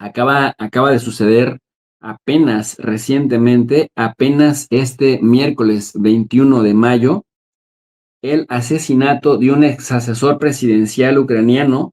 Acaba de suceder apenas recientemente, apenas este miércoles 21 de mayo, el asesinato de un ex asesor presidencial ucraniano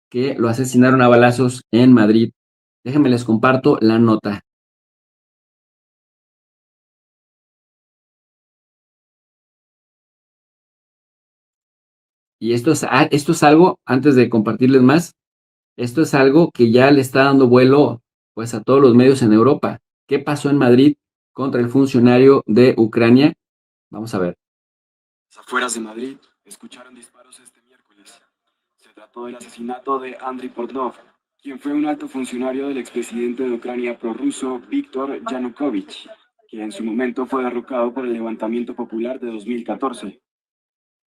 que lo asesinaron a balazos en Madrid. Déjenme les comparto la nota. Y esto es algo, antes de compartirles más, esto es algo que ya le está dando vuelo pues a todos los medios en Europa. ¿Qué pasó en Madrid contra el funcionario de Ucrania? Vamos a ver. Las afueras de Madrid escucharon disparos este miércoles. Se trató del asesinato de Andriy Portnov, quien fue un alto funcionario del expresidente de Ucrania prorruso Víktor Yanukovych, que en su momento fue derrocado por el levantamiento popular de 2014.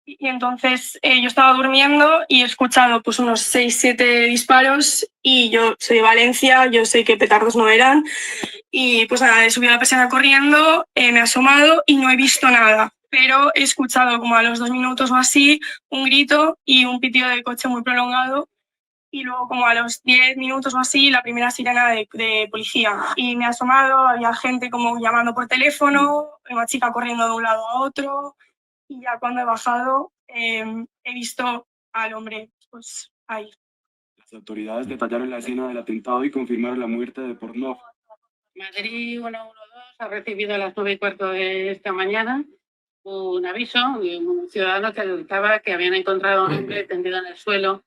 Y entonces yo estaba durmiendo y he escuchado pues unos 6-7 disparos y yo soy de Valencia, yo sé que petardos no eran y pues nada, he subido a la persiana corriendo, me he asomado y no he visto nada, pero he escuchado como a los 2 minutos o así un grito y un pitido de coche muy prolongado y luego como a los 10 minutos o así la primera sirena de policía y me he asomado, había gente como llamando por teléfono, una chica corriendo de un lado a otro. Y ya cuando he bajado he visto al hombre pues ahí. Las autoridades detallaron la escena del atentado y confirmaron la muerte de Portnov. Madrid 112 ha recibido a las 9:15 de esta mañana un aviso de un ciudadano que alertaba que habían encontrado a un hombre tendido en el suelo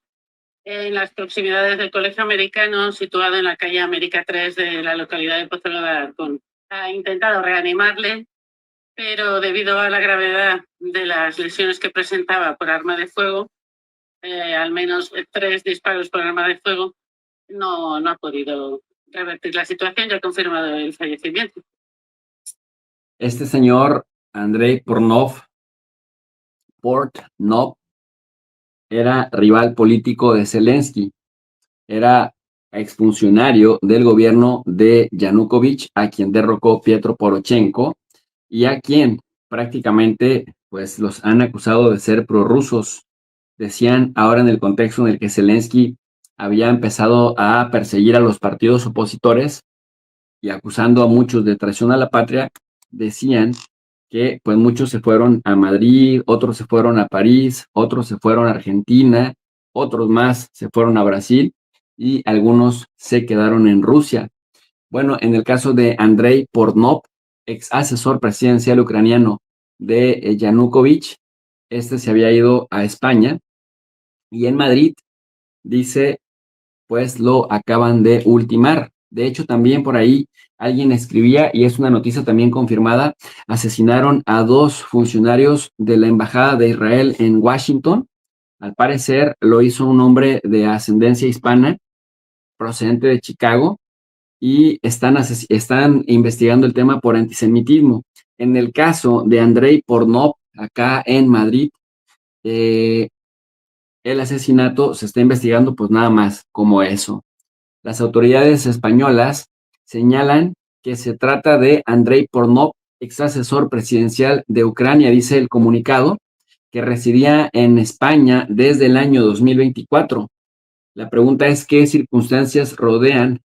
en las proximidades del Colegio Americano, situado en la calle América 3 de la localidad de Pozuelo de Alarcón. Ha intentado reanimarle, pero debido a la gravedad de las lesiones que presentaba por arma de fuego, al menos 3 disparos por arma de fuego, no ha podido revertir la situación y ha confirmado el fallecimiento. Este señor, Andrei Portnov, era rival político de Zelensky, era exfuncionario del gobierno de Yanukovych, a quien derrocó Pietro Poroshenko y a quien prácticamente pues los han acusado de ser prorrusos. Decían ahora en el contexto en el que Zelensky había empezado a perseguir a los partidos opositores y acusando a muchos de traición a la patria, decían que pues muchos se fueron a Madrid, otros se fueron a París, otros se fueron a Argentina, otros más se fueron a Brasil y algunos se quedaron en Rusia. Bueno, en el caso de Andrei Portnov, ex asesor presidencial ucraniano de Yanukovych, este se había ido a España y en Madrid, dice, pues lo acaban de ultimar. De hecho, también por ahí alguien escribía, y es una noticia también confirmada, asesinaron a 2 funcionarios de la Embajada de Israel en Washington. Al parecer lo hizo un hombre de ascendencia hispana, procedente de Chicago, y están investigando el tema por antisemitismo. En el caso de Andrei Portnov, acá en Madrid, el asesinato se está investigando pues nada más como eso. Las autoridades españolas señalan que se trata de Andrei Portnov, ex asesor presidencial de Ucrania, dice el comunicado, que residía en España desde el año 2024. La pregunta es qué circunstancias rodean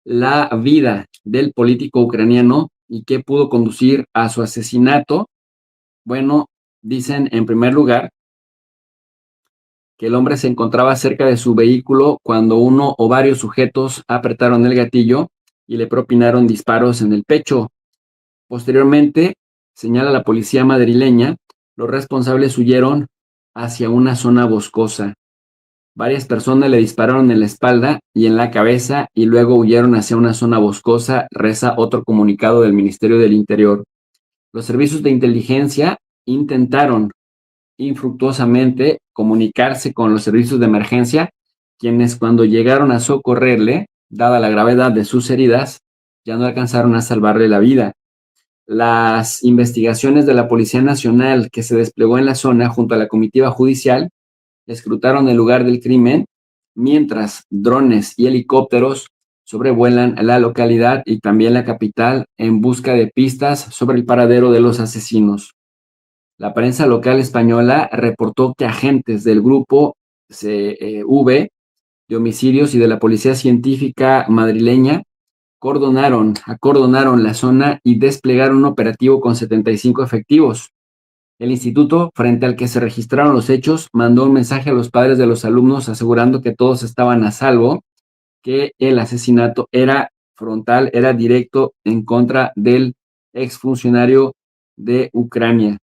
la vida del político ucraniano y qué pudo conducir a su asesinato. Bueno, dicen en primer lugar que el hombre se encontraba cerca de su vehículo cuando uno o varios sujetos apretaron el gatillo y le propinaron disparos en el pecho. Posteriormente, señala la policía madrileña, los responsables huyeron hacia una zona boscosa. Varias personas le dispararon en la espalda y en la cabeza y luego huyeron hacia una zona boscosa, reza otro comunicado del Ministerio del Interior. Los servicios de inteligencia intentaron infructuosamente comunicarse con los servicios de emergencia, quienes cuando llegaron a socorrerle, dada la gravedad de sus heridas, ya no alcanzaron a salvarle la vida. Las investigaciones de la Policía Nacional que se desplegó en la zona junto a la comitiva judicial escrutaron el lugar del crimen, mientras drones y helicópteros sobrevuelan la localidad y también la capital en busca de pistas sobre el paradero de los asesinos. La prensa local española reportó que agentes del grupo V de Homicidios y de la Policía Científica madrileña acordonaron la zona y desplegaron un operativo con 75 efectivos. El instituto, frente al que se registraron los hechos, mandó un mensaje a los padres de los alumnos asegurando que todos estaban a salvo, que el asesinato era frontal, era directo en contra del exfuncionario de Ucrania.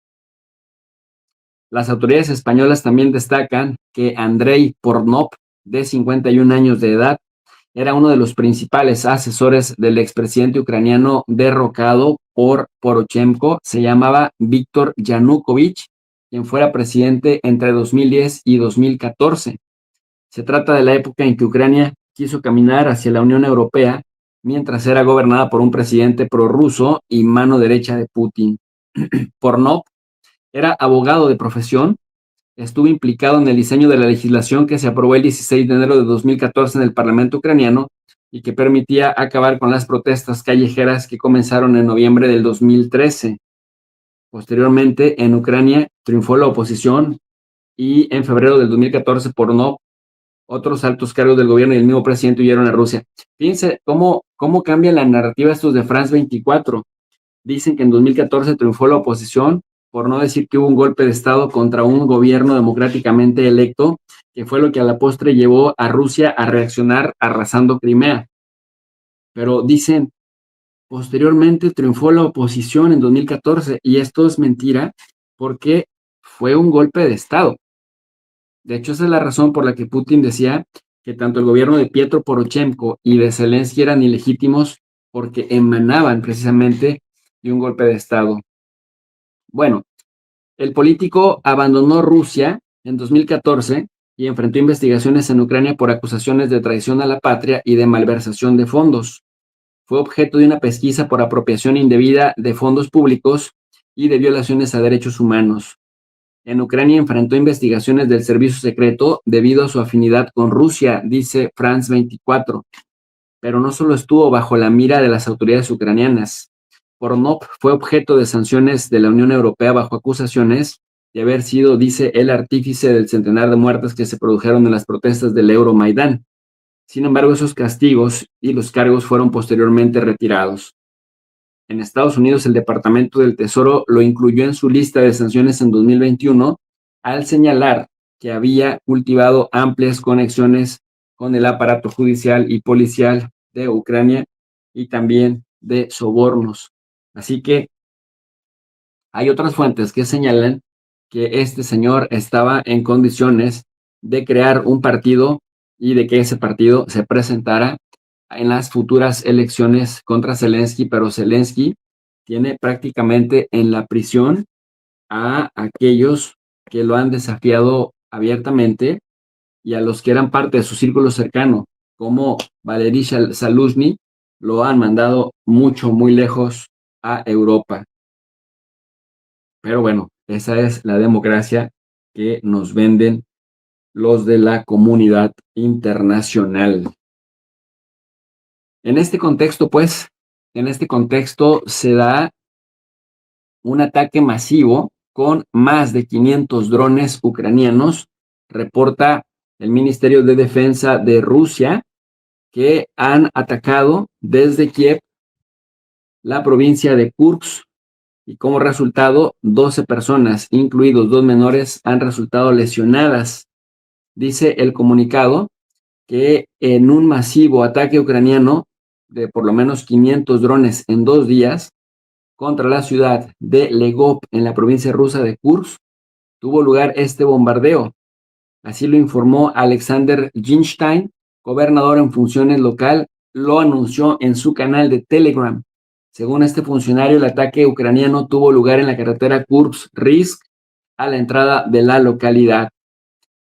Las autoridades españolas también destacan que Andrei Pornov, de 51 años de edad, era uno de los principales asesores del expresidente ucraniano derrocado por Poroshenko. Se llamaba Víctor Yanukovych, quien fuera presidente entre 2010 y 2014. Se trata de la época en que Ucrania quiso caminar hacia la Unión Europea mientras era gobernada por un presidente prorruso y mano derecha de Putin. Pornov era abogado de profesión. Estuvo implicado en el diseño de la legislación que se aprobó el 16 de enero de 2014 en el Parlamento ucraniano y que permitía acabar con las protestas callejeras que comenzaron en noviembre del 2013. Posteriormente, en Ucrania triunfó la oposición y en febrero del 2014, Pornov, otros altos cargos del gobierno y el mismo presidente huyeron a Rusia. Fíjense cómo cambia la narrativa estos de France 24. Dicen que en 2014 triunfó la oposición, por no decir que hubo un golpe de Estado contra un gobierno democráticamente electo, que fue lo que a la postre llevó a Rusia a reaccionar arrasando Crimea. Pero dicen, posteriormente triunfó la oposición en 2014, y esto es mentira porque fue un golpe de Estado. De hecho, esa es la razón por la que Putin decía que tanto el gobierno de Pietro Poroshenko y de Zelensky eran ilegítimos porque emanaban precisamente de un golpe de Estado. Bueno, el político abandonó Rusia en 2014 y enfrentó investigaciones en Ucrania por acusaciones de traición a la patria y de malversación de fondos. Fue objeto de una pesquisa por apropiación indebida de fondos públicos y de violaciones a derechos humanos. En Ucrania enfrentó investigaciones del servicio secreto debido a su afinidad con Rusia, dice France 24. Pero no solo estuvo bajo la mira de las autoridades ucranianas. Pornov fue objeto de sanciones de la Unión Europea bajo acusaciones de haber sido, dice, el artífice del centenar de muertes que se produjeron en las protestas del Euromaidán. Sin embargo, esos castigos y los cargos fueron posteriormente retirados. En Estados Unidos, el Departamento del Tesoro lo incluyó en su lista de sanciones en 2021 al señalar que había cultivado amplias conexiones con el aparato judicial y policial de Ucrania y también de sobornos. Así que hay otras fuentes que señalan que este señor estaba en condiciones de crear un partido y de que ese partido se presentara en las futuras elecciones contra Zelensky, pero Zelensky tiene prácticamente en la prisión a aquellos que lo han desafiado abiertamente y a los que eran parte de su círculo cercano, como Valery Zaluzhny, lo han mandado muy lejos a Europa. Pero bueno, esa es la democracia que nos venden los de la comunidad internacional. En este contexto, pues, se da un ataque masivo con más de 500 drones ucranianos, reporta el Ministerio de Defensa de Rusia, que han atacado desde Kiev la provincia de Kursk y como resultado 12 personas, incluidos 2 menores, han resultado lesionadas. Dice el comunicado que en un masivo ataque ucraniano de por lo menos 500 drones en 2 días contra la ciudad de Legov en la provincia rusa de Kursk, tuvo lugar este bombardeo. Así lo informó Alexander Ginstein, gobernador en funciones local, lo anunció en su canal de Telegram. Según este funcionario, el ataque ucraniano tuvo lugar en la carretera Kursk-Risk a la entrada de la localidad.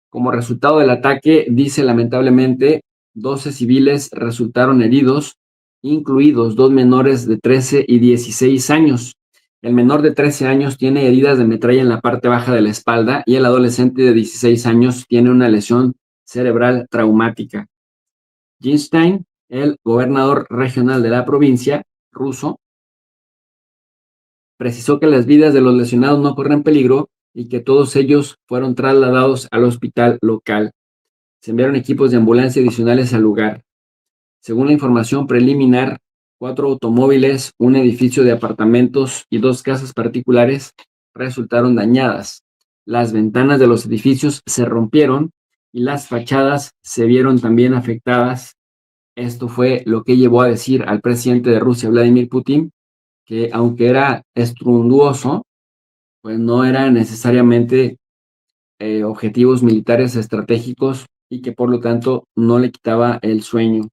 Como resultado del ataque, dice lamentablemente, 12 civiles resultaron heridos, incluidos 2 menores de 13 y 16 años. El menor de 13 años tiene heridas de metralla en la parte baja de la espalda y el adolescente de 16 años tiene una lesión cerebral traumática. Ginstein, el gobernador regional de la provincia ruso, precisó que las vidas de los lesionados no corren peligro y que todos ellos fueron trasladados al hospital local. Se enviaron equipos de ambulancia adicionales al lugar. Según la información preliminar, 4 automóviles, un edificio de apartamentos y 2 casas particulares resultaron dañadas. Las ventanas de los edificios se rompieron y las fachadas se vieron también afectadas. Esto fue lo que llevó a decir al presidente de Rusia, Vladimir Putin, que aunque era estruendoso, pues no era necesariamente objetivos militares estratégicos y que por lo tanto no le quitaba el sueño.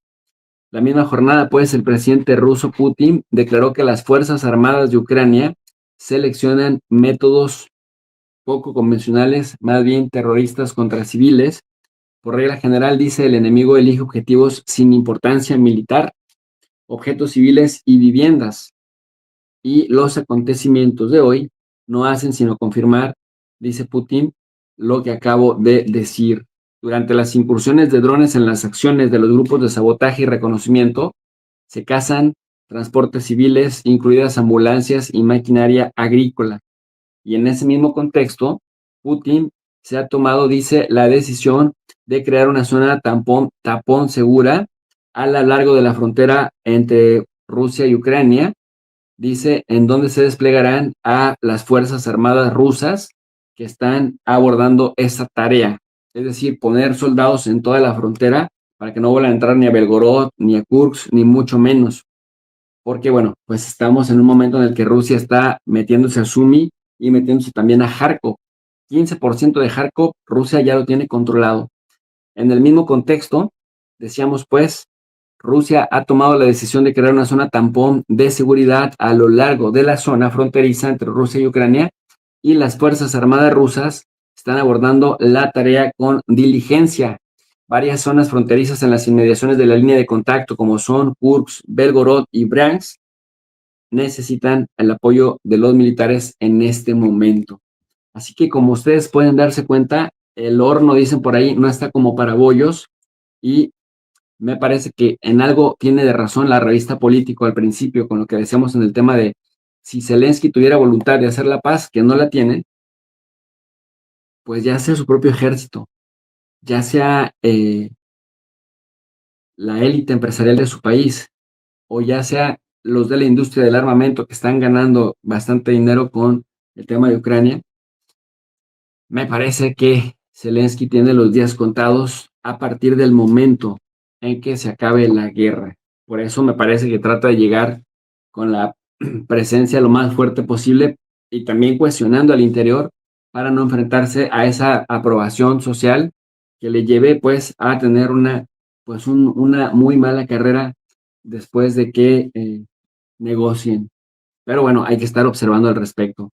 La misma jornada, pues, el presidente ruso Putin declaró que las Fuerzas Armadas de Ucrania seleccionan métodos poco convencionales, más bien terroristas contra civiles. Por regla general, dice, el enemigo elige objetivos sin importancia militar, objetos civiles y viviendas. Y los acontecimientos de hoy no hacen sino confirmar, dice Putin, lo que acabo de decir. Durante las incursiones de drones en las acciones de los grupos de sabotaje y reconocimiento, se cazan transportes civiles, incluidas ambulancias y maquinaria agrícola. Y en ese mismo contexto, Putin se ha tomado, dice, la decisión de crear una zona tapón segura a lo largo de la frontera entre Rusia y Ucrania, dice, en donde se desplegarán a las Fuerzas Armadas rusas que están abordando esa tarea. Es decir, poner soldados en toda la frontera para que no vuelvan a entrar ni a Belgorod, ni a Kursk, ni mucho menos. Porque, bueno, pues estamos en un momento en el que Rusia está metiéndose a Sumy y metiéndose también a Kharkov. 15% de Kharkov, Rusia ya lo tiene controlado. En el mismo contexto, decíamos pues, Rusia ha tomado la decisión de crear una zona tampón de seguridad a lo largo de la zona fronteriza entre Rusia y Ucrania, y las Fuerzas Armadas rusas están abordando la tarea con diligencia. Varias zonas fronterizas en las inmediaciones de la línea de contacto, como son Kursk, Belgorod y Bryansk, necesitan el apoyo de los militares en este momento. Así que, como ustedes pueden darse cuenta, el horno, dicen por ahí, no está como para bollos, y me parece que en algo tiene de razón la revista Político al principio, con lo que decíamos en el tema de si Zelensky tuviera voluntad de hacer la paz, que no la tiene, pues ya sea su propio ejército, ya sea la élite empresarial de su país, o ya sea los de la industria del armamento que están ganando bastante dinero con el tema de Ucrania, me parece que Zelensky tiene los días contados a partir del momento en que se acabe la guerra. Por eso me parece que trata de llegar con la presencia lo más fuerte posible y también cuestionando al interior para no enfrentarse a esa aprobación social que le lleve pues a tener una muy mala carrera después de que negocien. Pero bueno, hay que estar observando al respecto.